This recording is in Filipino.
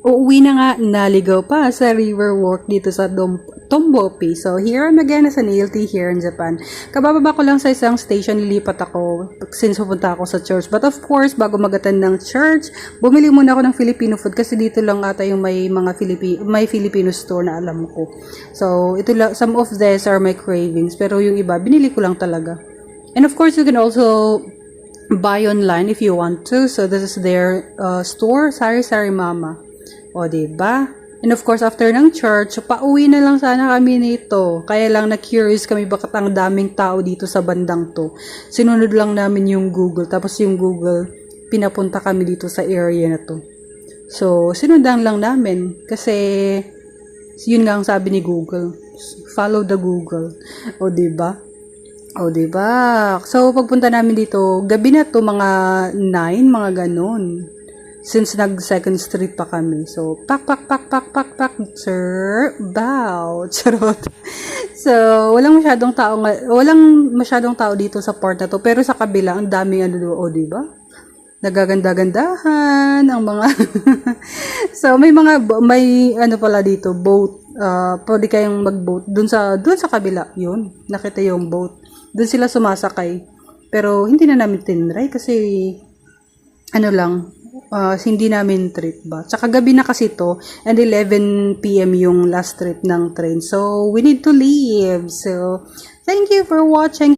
uuwi na nga, naligaw pa sa river walk dito sa Tombopi. So, here I'm again as an ALT here in Japan. Kabababa ko lang sa isang station, lilipat ako since pupunta ako sa church. But of course, bago mag-attend ng church, bumili muna ako ng Filipino food kasi dito lang ata yung may mga Filipino store na alam ko. So, ito lang, some of these are my cravings. Pero yung iba, binili ko lang talaga. And of course, you can also buy online if you want to. So, this is their store, Sari Sari Mama. O, diba? And of course, after ng church, pauwi na lang sana kami nito. Kaya lang na-curious kami bakit ang daming tao dito sa bandang to. Sinunod lang namin yung Google. Tapos yung Google, pinapunta kami dito sa area na to. So, sinundan lang namin. Kasi, yun nga ang sabi ni Google. Follow the Google. O, diba? O, diba? So, pagpunta namin dito, gabi na to, mga 9, mga ganon. Since nag-second street pa kami. So, pak, sir, bow. Charot. So, walang masyadong tao dito sa part na to. Pero sa kabila, ang daming o, diba? Nagaganda-gandahan, ang mga, so, may pala dito, boat. Pwede kayong mag-boat. Dun sa kabila, yun. Nakita yung boat. Dun sila sumasakay. Pero, hindi na namin tinry kasi, hindi namin trip ba. Tsaka gabi na kasi to, and 11 PM yung last trip ng train. So, we need to leave. So, thank you for watching.